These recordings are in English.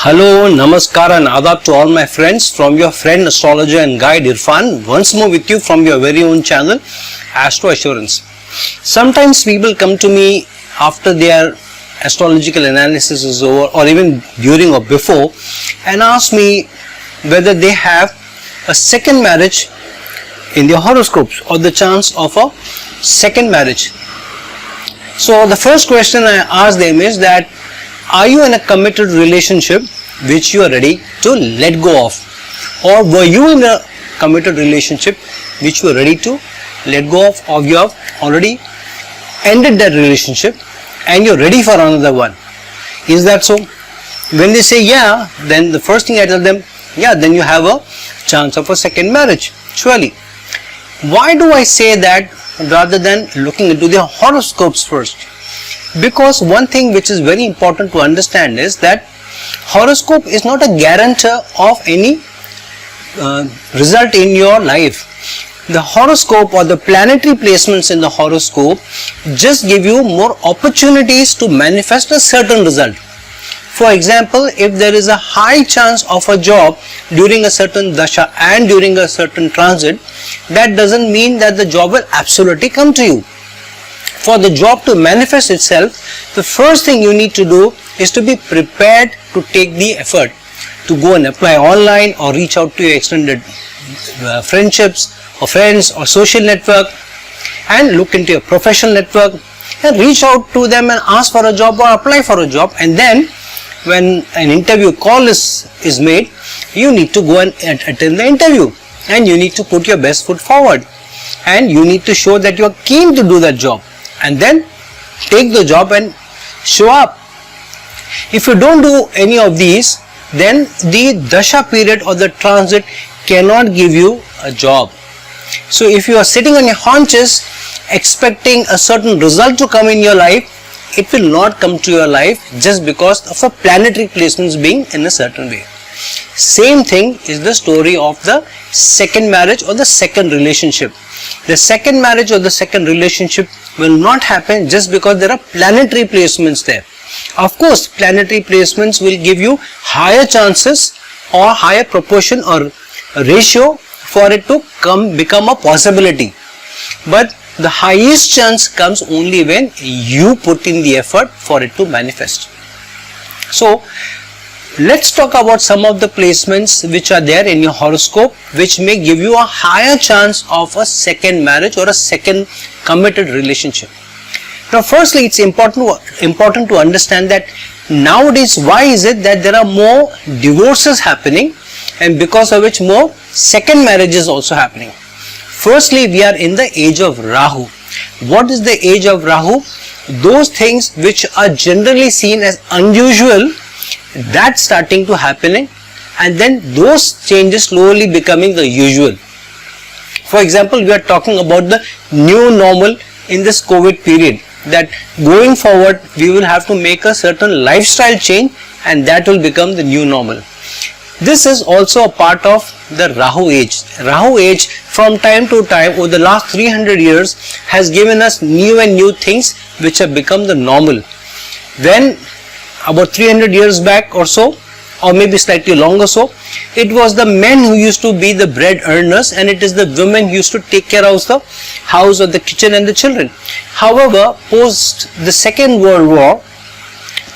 Hello, Namaskar and Adab to all my friends from your friend astrologer and guide Irfan, once more with you from your very own channel Astro Assurance. Sometimes people come to me after their astrological analysis is over or even during or before and ask me whether they have a second marriage in their horoscopes or the chance of a second marriage. So the first question I ask them is that, are you in a committed relationship which you are ready to let go of? Or were you in a committed relationship which you are ready to let go of, or you have already ended that relationship and you're ready for another one? Is that so? When they say yeah, then the first thing I tell them, yeah, then you have a chance of a second marriage, surely. Why do I say that rather than looking into the horoscopes first? Because one thing which is very important to understand is that horoscope is not a guarantor of any result in your life. The horoscope or the planetary placements in the horoscope just give you more opportunities to manifest a certain result. For example, if there is a high chance of a job during a certain dasha and during a certain transit, that doesn't mean that the job will absolutely come to you. For the job to manifest itself, the first thing you need to do is to be prepared to take the effort to go and apply online or reach out to your extended friendships or friends or social network and look into your professional network and reach out to them and ask for a job or apply for a job. And then when an interview call is made, you need to go and attend the interview and you need to put your best foot forward and you need to show that you are keen to do that job. And then take the job and show up. If you don't do any of these, then the dasha period or the transit cannot give you a job. So if you are sitting on your haunches expecting a certain result to come in your life, it will not come to your life just because of a planetary placements being in a certain way. Same thing is the story of the second marriage or the second relationship. The second marriage or the second relationship will not happen just because there are planetary placements there. Of course, planetary placements will give you higher chances or higher proportion or ratio for it to become a possibility. But the highest chance comes only when you put in the effort for it to manifest. So, let's talk about some of the placements which are there in your horoscope which may give you a higher chance of a second marriage or a second committed relationship. Now firstly, it's important to understand that nowadays why is it that there are more divorces happening and because of which more second marriages also happening. Firstly, we are in the age of Rahu. What is the age of Rahu? Those things which are generally seen as unusual, that's starting to happening and then those changes slowly becoming the usual. For example, we are talking about the new normal in this COVID period, that going forward we will have to make a certain lifestyle change and that will become the new normal. This is also a part of the Rahu age. Rahu age from time to time over the last 300 years has given us new and new things which have become the normal. When about 300 years back or so, or maybe slightly longer so, it was the men who used to be the bread earners and it is the women who used to take care of the house or the kitchen and the children. However, post the Second World War,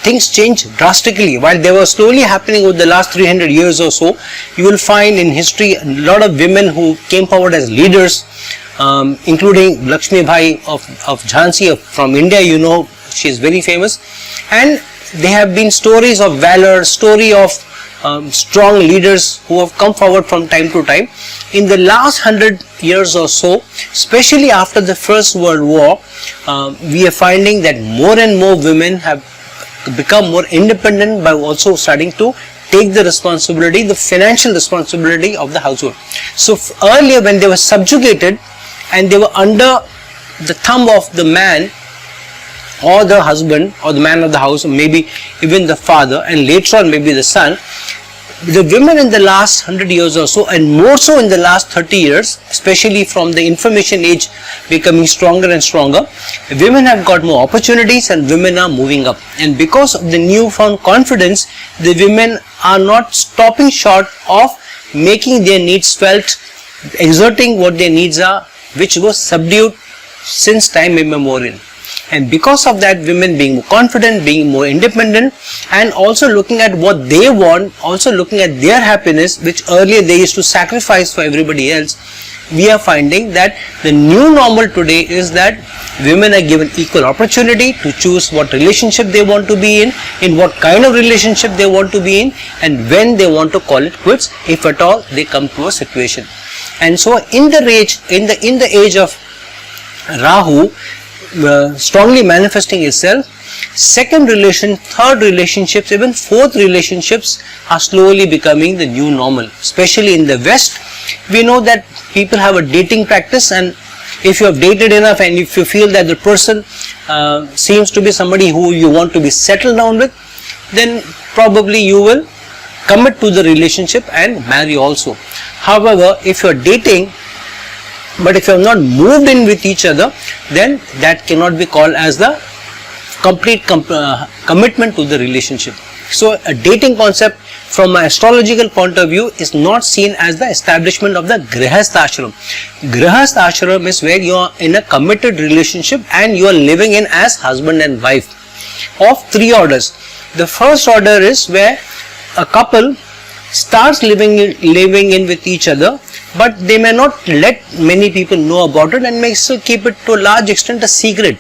things changed drastically. While they were slowly happening over the last 300 years or so, you will find in history a lot of women who came forward as leaders, including Lakshmi Bai of Jhansi from India. You know, she is very famous, and there have been stories of valor, story of strong leaders who have come forward from time to time. In the last 100 years or so, especially after the First World War, we are finding that more and more women have become more independent by also starting to take the responsibility, the financial responsibility of the household. So earlier when they were subjugated and they were under the thumb of the man or the husband or the man of the house, or maybe even the father and later on maybe the son, the women in the last 100 years or so, and more so in the last 30 years, especially from the information age becoming stronger and stronger, women have got more opportunities and women are moving up. And because of the newfound confidence, the women are not stopping short of making their needs felt, exerting what their needs are, which was subdued since time immemorial. And because of that, women being more confident, being more independent, and also looking at what they want, also looking at their happiness, which earlier they used to sacrifice for everybody else, we are finding that the new normal today is that women are given equal opportunity to choose what relationship they want to be in what kind of relationship they want to be in, and when they want to call it quits, if at all they come to a situation. And so in the age of Rahu, strongly manifesting itself, second relation, third relationships, even fourth relationships are slowly becoming the new normal. Especially in the West, we know that people have a dating practice, and if you have dated enough and if you feel that the person seems to be somebody who you want to be settled down with, then probably you will commit to the relationship and marry also. However, if you are dating, but if you have not moved in with each other, then that cannot be called as the complete commitment to the relationship. So a dating concept from an astrological point of view is not seen as the establishment of the Grihastha Ashram. Grihastha Ashram is where you are in a committed relationship and you are living in as husband and wife, of three orders. The first order is where a couple starts living in with each other, but they may not let many people know about it and may still keep it to a large extent a secret.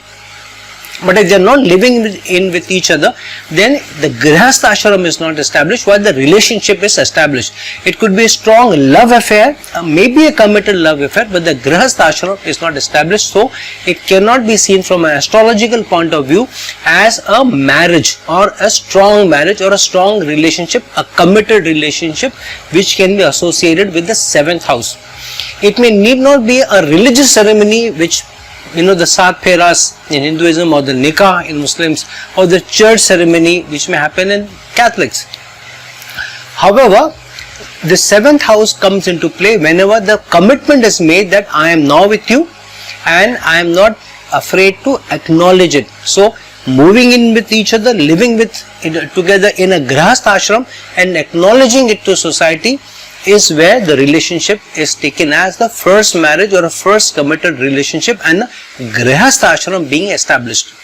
But if they are not living in with each other, then the Grihastha Ashram is not established while the relationship is established. It could be a strong love affair, maybe a committed love affair, but the Grihastha Ashram is not established, so it cannot be seen from an astrological point of view as a marriage or a strong relationship, a committed relationship which can be associated with the 7th house. It need not be a religious ceremony which, the Saat Pheras in Hinduism, or the Nikah in Muslims, or the church ceremony which may happen in Catholics. However, the 7th house comes into play whenever the commitment is made that I am now with you and I am not afraid to acknowledge it. So, moving in with each other, living together in a Grihastha Ashram and acknowledging it to society is where the relationship is taken as the first marriage or a first committed relationship and a Grihastha Ashram being established.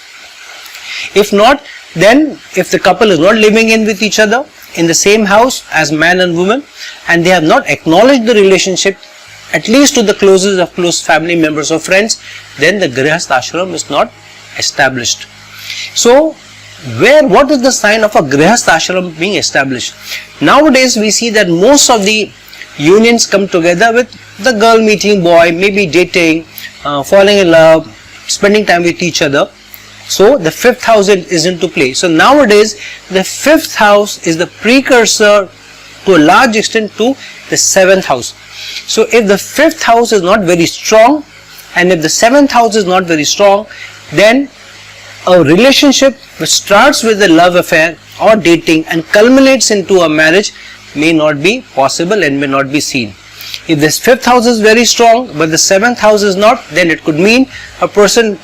If not, then if the couple is not living in with each other in the same house as man and woman, and they have not acknowledged the relationship at least to the closest of close family members or friends, then the Grihastha Ashram is not established. So, what is the sign of a Grihastha Ashram being established? Nowadays we see that most of the unions come together with the girl meeting boy, maybe dating, falling in love, spending time with each other. So the 5th house is into play. So nowadays the 5th house is the precursor to a large extent to the 7th house. So if the 5th house is not very strong and if the 7th house is not very strong, then a relationship which starts with a love affair or dating and culminates into a marriage may not be possible and may not be seen. If this 5th house is very strong but the 7th house is not, then it could mean a person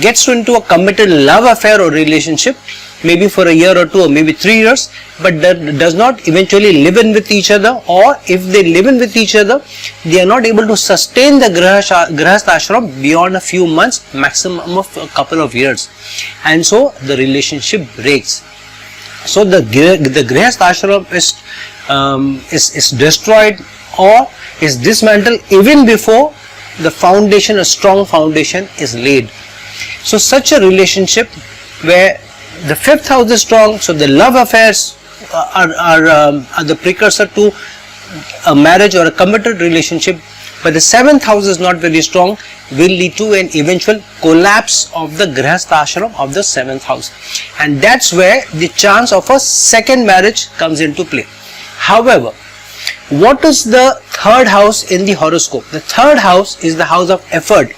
gets into a committed love affair or relationship, maybe for a year or two or maybe 3 years, but does not eventually live in with each other, or if they live in with each other, they are not able to sustain the Grihastha Ashram beyond a few months, maximum of a couple of years, and so the relationship breaks. So the Grihastha Ashram is destroyed or is dismantled even before the foundation, a strong foundation is laid. So such a relationship where the 5th house is strong, so the love affairs are the precursor to a marriage or a committed relationship, but the 7th house is not very strong, will lead to an eventual collapse of the Grihastha Ashram of the 7th house, and that's where the chance of a second marriage comes into play. However, what is the 3rd house in the horoscope? The 3rd house is the house of effort,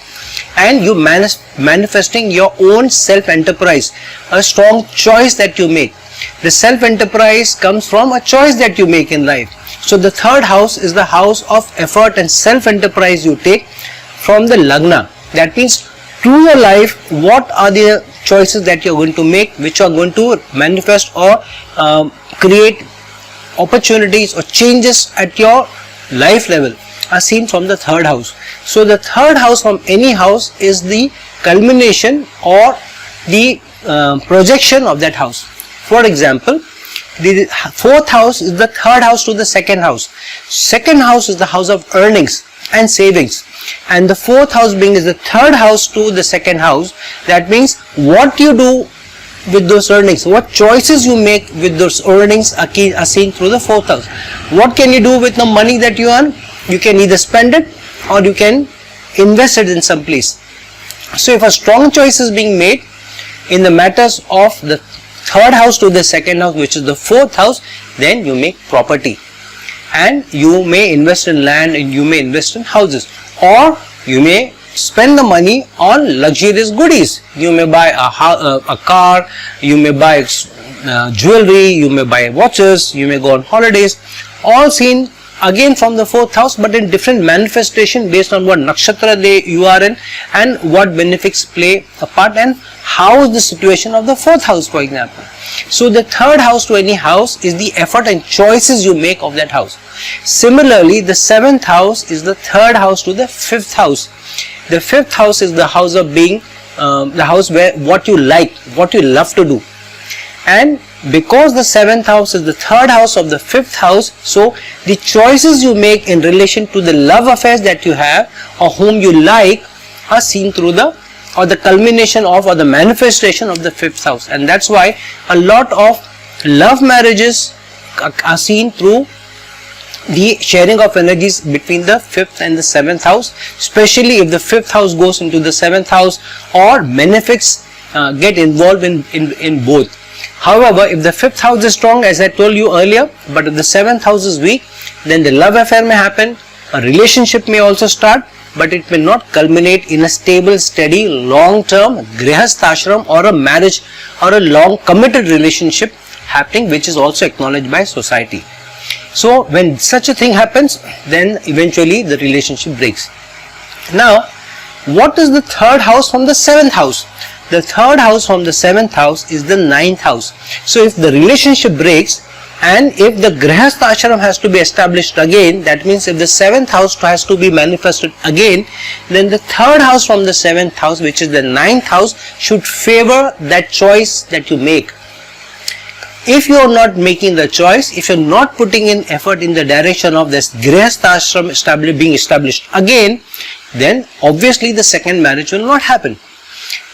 and you manifesting your own self-enterprise, a strong choice that you make. The self-enterprise comes from a choice that you make in life. So the third house is the house of effort and self-enterprise you take from the Lagna. That means through your life, what are the choices that you're going to make, which are going to manifest or create opportunities or changes at your life level, are seen from the third house. So the third house from any house is the culmination or the projection of that house. For example, the fourth house is the third house to the second house. Second house is the house of earnings and savings, and the fourth house being is the third house to the second house. That means what you do with those earnings, what choices you make with those earnings are seen through the fourth house. What can you do with the money that you earn? You can either spend it or you can invest it in some place. So if a strong choice is being made in the matters of the third house to the second house, which is the fourth house, then you make property, and you may invest in land, and you may invest in houses, or you may spend the money on luxurious goodies. You may buy a car, you may buy jewelry, you may buy watches, you may go on holidays, all seen again from the fourth house, but in different manifestation based on what nakshatra day you are in and what benefits play a part and how is the situation of the fourth house, for example. So the third house to any house is the effort and choices you make of that house. Similarly, the seventh house is the third house to the fifth house. The fifth house is the house of being the house where what you like, what you love to do. And because the seventh house is the third house of the fifth house, so the choices you make in relation to the love affairs that you have or whom you like are seen through the culmination of or the manifestation of the fifth house. And that's why a lot of love marriages are seen through the sharing of energies between the fifth and the seventh house, especially if the fifth house goes into the seventh house or benefits get involved in both. However, if the fifth house is strong, as I told you earlier, but if the seventh house is weak, then the love affair may happen, a relationship may also start, but it may not culminate in a stable, steady, long-term grihasthashram or a marriage or a long committed relationship happening, which is also acknowledged by society. So when such a thing happens, then eventually the relationship breaks. Now, what is the third house from the seventh house? The third house from the seventh house is the ninth house. So if the relationship breaks and if the grihastha ashram has to be established again, that means if the seventh house has to be manifested again, then the third house from the seventh house, which is the ninth house, should favor that choice that you make. If you are not making the choice, if you are not putting in effort in the direction of this grihastha ashram being established again, then obviously the second marriage will not happen.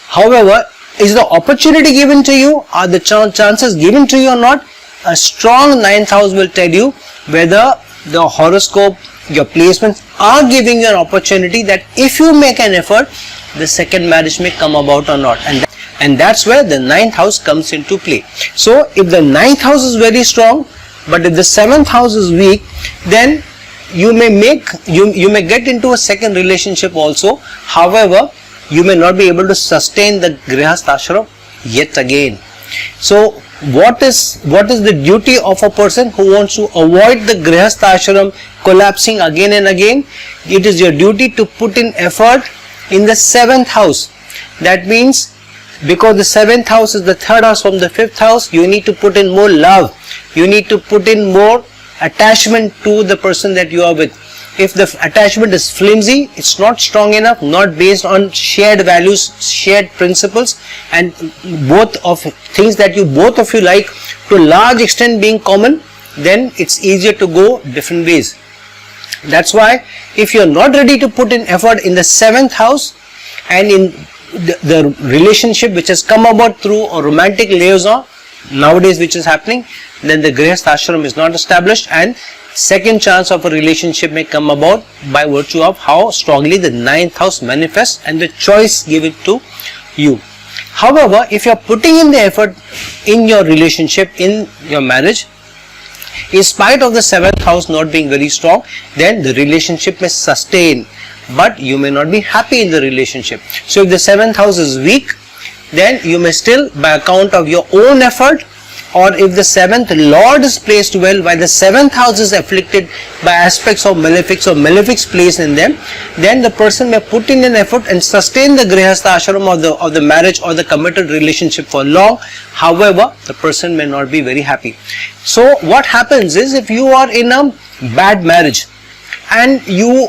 However, is the opportunity given to you? Are the chances given to you or not? A strong ninth house will tell you whether the horoscope, your placements are giving you an opportunity that if you make an effort, the second marriage may come about or not. And that's where the ninth house comes into play. So if the ninth house is very strong, but if the seventh house is weak, then you may get into a second relationship also. However, you may not be able to sustain the grihastha ashram yet again. So what is the duty of a person who wants to avoid the grihastha ashram collapsing again and again? It is your duty to put in effort in the seventh house. That means because the seventh house is the third house from the fifth house, you need to put in more love. You need to put in more attachment to the person that you are with. If the attachment is flimsy, it's not strong enough, not based on shared values, shared principles, and both of things that both of you like to a large extent being common, then it's easier to go different ways. That's why if you're not ready to put in effort in the seventh house and in the relationship which has come about through a romantic liaison nowadays which is happening, then the grihastha ashram is not established and second chance of a relationship may come about by virtue of how strongly the ninth house manifests and the choice given to you. However, if you are putting in the effort in your relationship, in your marriage, in spite of the seventh house not being very strong, then the relationship may sustain, but you may not be happy in the relationship. So if the seventh house is weak, then you may still, by account of your own effort or if the 7th Lord is placed well, while the 7th house is afflicted by aspects of malefics or malefics placed in them, then the person may put in an effort and sustain the grihastha ashram of the marriage or the committed relationship for long. However, the person may not be very happy. So what happens is, if you are in a bad marriage and you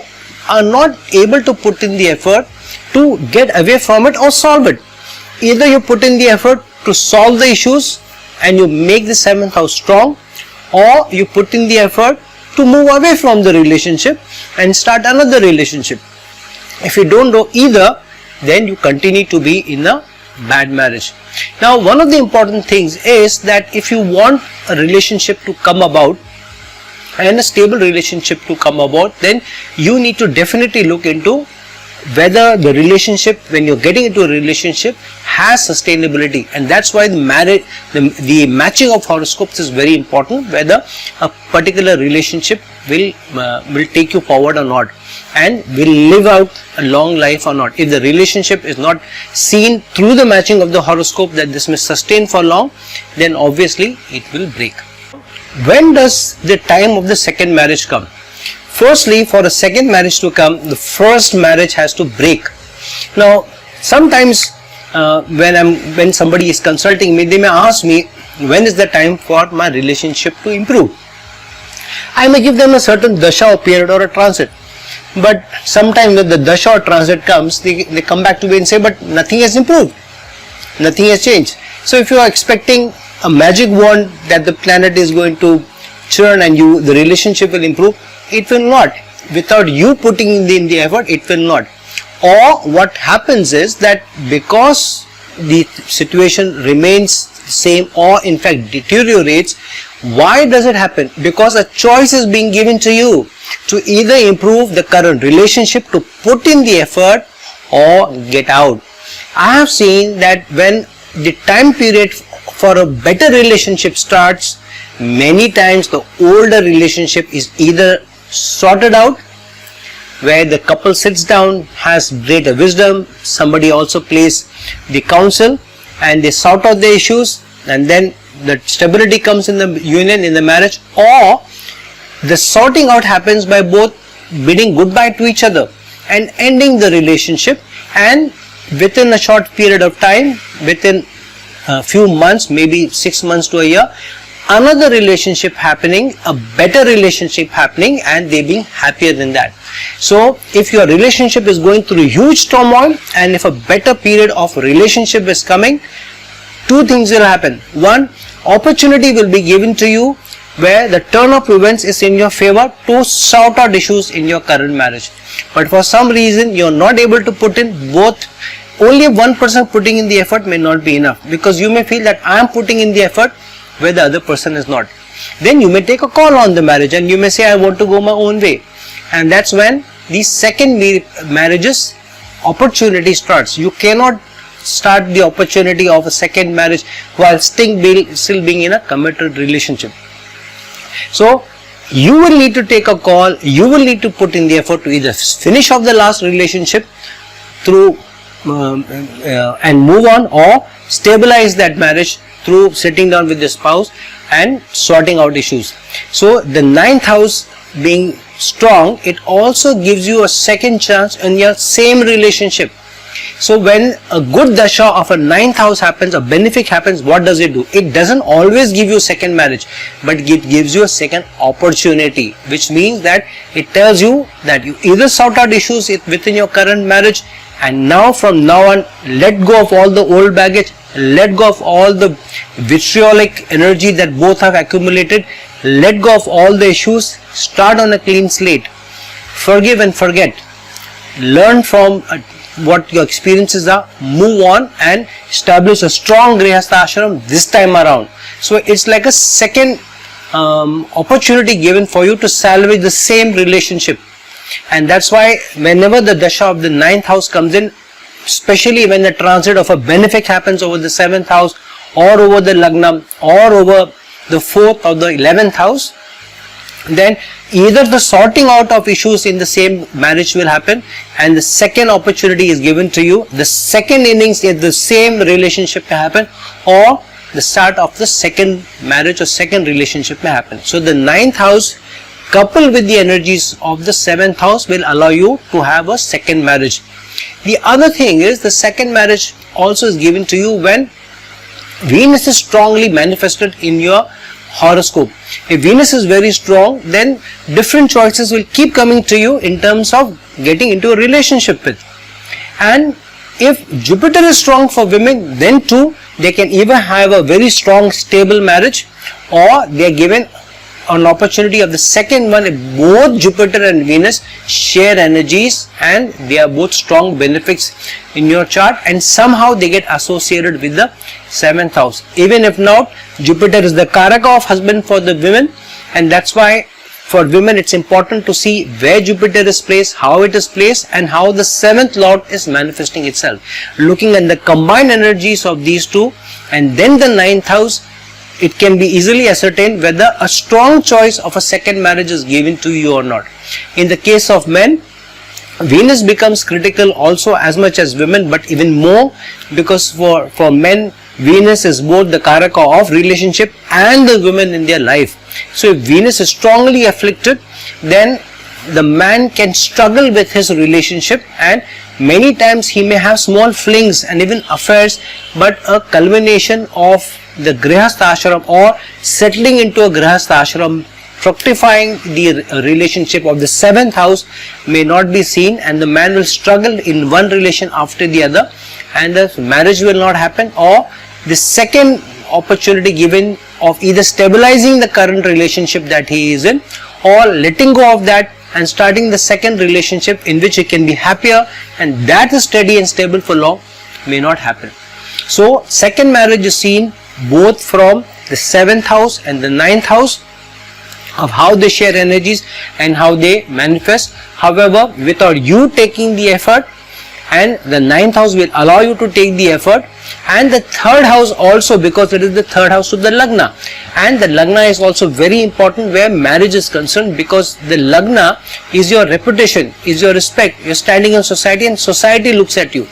are not able to put in the effort to get away from it or solve it, either you put in the effort to solve the issues and you make the 7th house strong, or you put in the effort to move away from the relationship and start another relationship. If you don't do either, then you continue to be in a bad marriage. Now, one of the important things is that if you want a relationship to come about and a stable relationship to come about, then you need to definitely look into whether the relationship, when you're getting into a relationship, has sustainability. And that's why the matching of horoscopes is very important, whether a particular relationship will take you forward or not, and will live out a long life or not. If the relationship is not seen through the matching of the horoscope that this may sustain for long, then obviously it will break. When does the time of the second marriage come? Firstly, for a second marriage to come, the first marriage has to break. Now, sometimes when somebody is consulting me, they may ask me, when is the time for my relationship to improve? I may give them a certain dasha or period or a transit. But sometimes when the dasha or transit comes, they come back to me and say, but nothing has improved. Nothing has changed. So if you are expecting a magic wand that the planet is going to churn and the relationship will improve, it will not. Without you putting in the effort, it will not. Or what happens is that because the situation remains same or in fact deteriorates, why does it happen? Because a choice is being given to you to either improve the current relationship, to put in the effort, or get out. I have seen that when the time period for a better relationship starts, many times the older relationship is either sorted out, where the couple sits down, has greater wisdom, somebody also plays the counsel and they sort out the issues, and then the stability comes in the union, in the marriage, or the sorting out happens by both bidding goodbye to each other and ending the relationship, and within a short period of time, within a few months, maybe 6 months to a year, another relationship happening, a better relationship happening, and they being happier than that. So if your relationship is going through huge turmoil and if a better period of relationship is coming, two things will happen. One, opportunity will be given to you where the turn of events is in your favor to sort out issues in your current marriage. But for some reason you are not able to put in both. Only one person putting in the effort may not be enough, because you may feel that I am putting in the effort where the other person is not. Then you may take a call on the marriage and you may say, I want to go my own way. And that's when the second marriage's opportunity starts. You cannot start the opportunity of a second marriage while still being in a committed relationship. So you will need to take a call, you will need to put in the effort to either finish off the last relationship through and move on, or stabilize that marriage through sitting down with the spouse and sorting out issues. So the 9th house being strong, it also gives you a second chance in your same relationship. So when a good dasha of a 9th house happens, a benefic happens, what does it do? It doesn't always give you a second marriage, but it gives you a second opportunity, which means that it tells you that you either sort out issues within your current marriage, and now from now on, let go of all the old baggage, let go of all the vitriolic energy that both have accumulated, let go of all the issues, start on a clean slate, forgive and forget, learn from what your experiences are, move on and establish a strong grihastha ashram this time around. So it's like a second opportunity given for you to salvage the same relationship. And that's why whenever the dasha of the 9th house comes in, especially when the transit of a benefic happens over the 7th house or over the lagna or over the 4th or the 11th house, then either the sorting out of issues in the same marriage will happen and the second opportunity is given to you, the second innings in the same relationship to happen, or the start of the second marriage or second relationship may happen. So the 9th house coupled with the energies of the 7th house will allow you to have a second marriage. The other thing is the second marriage also is given to you when Venus is strongly manifested in your horoscope. If Venus is very strong, then different choices will keep coming to you in terms of getting into a relationship with. And if Jupiter is strong for women, then too they can either have a very strong stable marriage, or they are given an opportunity of the second one if both Jupiter and Venus share energies and they are both strong benefics in your chart, and somehow they get associated with the 7th house. Even if not, Jupiter is the Karaka of husband for the women, and that's why for women it's important to see where Jupiter is placed, how it is placed, and how the 7th lord is manifesting itself. Looking at the combined energies of these two and then the 9th house, it can be easily ascertained whether a strong choice of a second marriage is given to you or not. In the case of men, Venus becomes critical also as much as women, but even more, because for men, Venus is both the Karaka of relationship and the women in their life. So if Venus is strongly afflicted, then the man can struggle with his relationship, and many times he may have small flings and even affairs, but a culmination of the Grihastha ashram or settling into a Grihastha ashram, fructifying the relationship of the 7th house may not be seen, and the man will struggle in one relation after the other, and the marriage will not happen, or the second opportunity given of either stabilizing the current relationship that he is in, or letting go of that and starting the second relationship in which he can be happier, and that is steady and stable for long, may not happen. So second marriage is seen both from the 7th house and the 9th house, of how they share energies and how they manifest. However, without you taking the effort, and the 9th house will allow you to take the effort, and the 3rd house also, because it is the 3rd house to the Lagna, and the Lagna is also very important where marriage is concerned, because the Lagna is your reputation, is your respect, your standing in society, and society looks at you.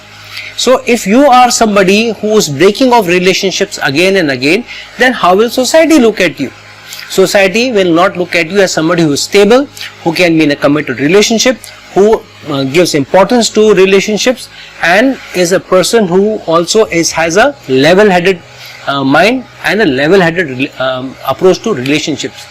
So if you are somebody who is breaking off relationships again and again, then how will society look at you? Society will not look at you as somebody who is stable, who can be in a committed relationship, who gives importance to relationships, and is a person who also has a level-headed mind and a level-headed approach to relationships.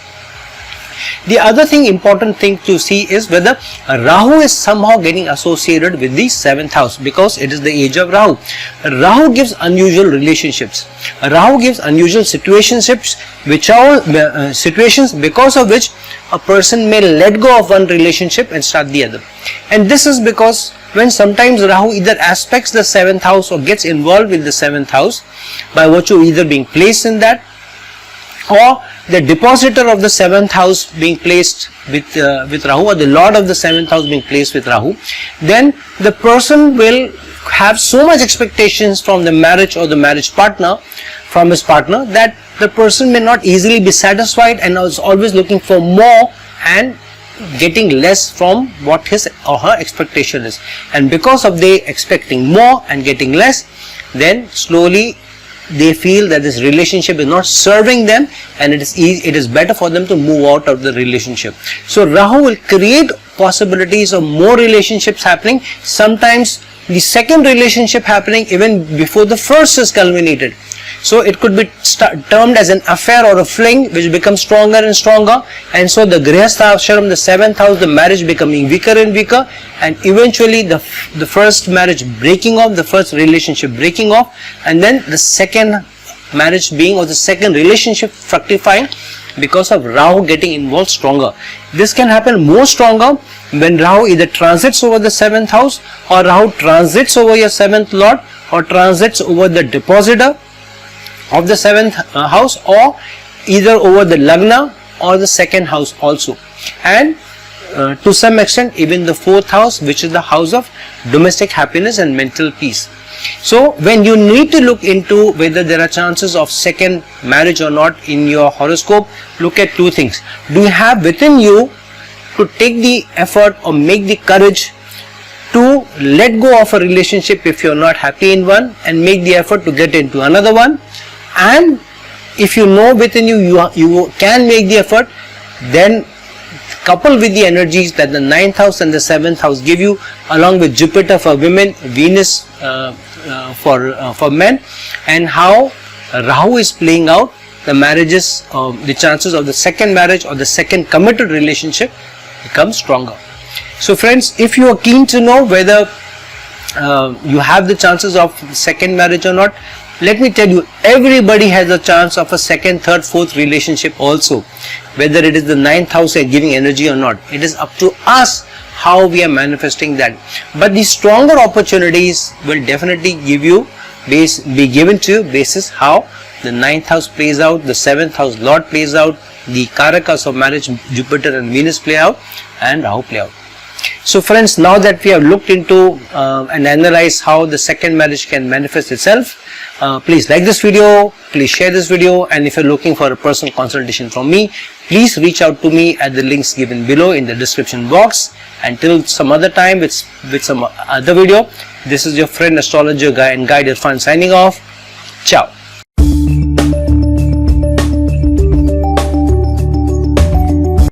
The other important thing to see is whether Rahu is somehow getting associated with the 7th house, because it is the age of Rahu. Rahu gives unusual relationships. Rahu gives unusual situationships, which are situations because of which a person may let go of one relationship and start the other. And this is because when sometimes Rahu either aspects the 7th house or gets involved with the 7th house by virtue of either being placed in that, or the depositor of the 7th house being placed with Rahu, or the lord of the 7th house being placed with Rahu, then the person will have so much expectations from the marriage or the marriage partner, from his partner, that the person may not easily be satisfied and is always looking for more and getting less from what his or her expectation is. And because of they expecting more and getting less, then slowly they feel that this relationship is not serving them, and it is better for them to move out of the relationship. So Rahu will create possibilities of more relationships happening, sometimes the second relationship happening even before the first is culminated. So it could be termed as an affair or a fling which becomes stronger and stronger, and so the Grihastha ashram, the 7th house, the marriage becoming weaker and weaker, and eventually the first marriage breaking off, the first relationship breaking off, and then the second marriage being, or the second relationship fructifying because of Rahu getting involved stronger. This can happen more stronger when Rahu either transits over the 7th house, or Rahu transits over your 7th lord, or transits over the depositor of the 7th house, or either over the Lagna or the 2nd house also, and to some extent even the 4th house, which is the house of domestic happiness and mental peace. So when you need to look into whether there are chances of second marriage or not in your horoscope, look at two things. Do you have within you to take the effort or make the courage to let go of a relationship if you are not happy in one, and make the effort to get into another one? and if you know within you, you can make the effort, then coupled with the energies that the 9th house and the 7th house give you, along with Jupiter for women, Venus for men, and how Rahu is playing out the marriages, the chances of the second marriage or the second committed relationship become stronger. So friends, if you are keen to know whether you have the chances of second marriage or not, let me tell you, everybody has a chance of a second, third, fourth relationship also. Whether it is the 9th house giving energy or not, it is up to us how we are manifesting that. But the stronger opportunities will definitely be given to you basis how the 9th house plays out, the 7th house Lord plays out, the Karakas of marriage, Jupiter and Venus play out, and Rahu play out. So friends, now that we have looked into and analyzed how the second marriage can manifest itself, please like this video, please share this video, and if you're looking for a personal consultation from me, please reach out to me at the links given below in the description box. Until some other time with some other video, this is your friend astrologer guy and guide Irfan signing off. Ciao.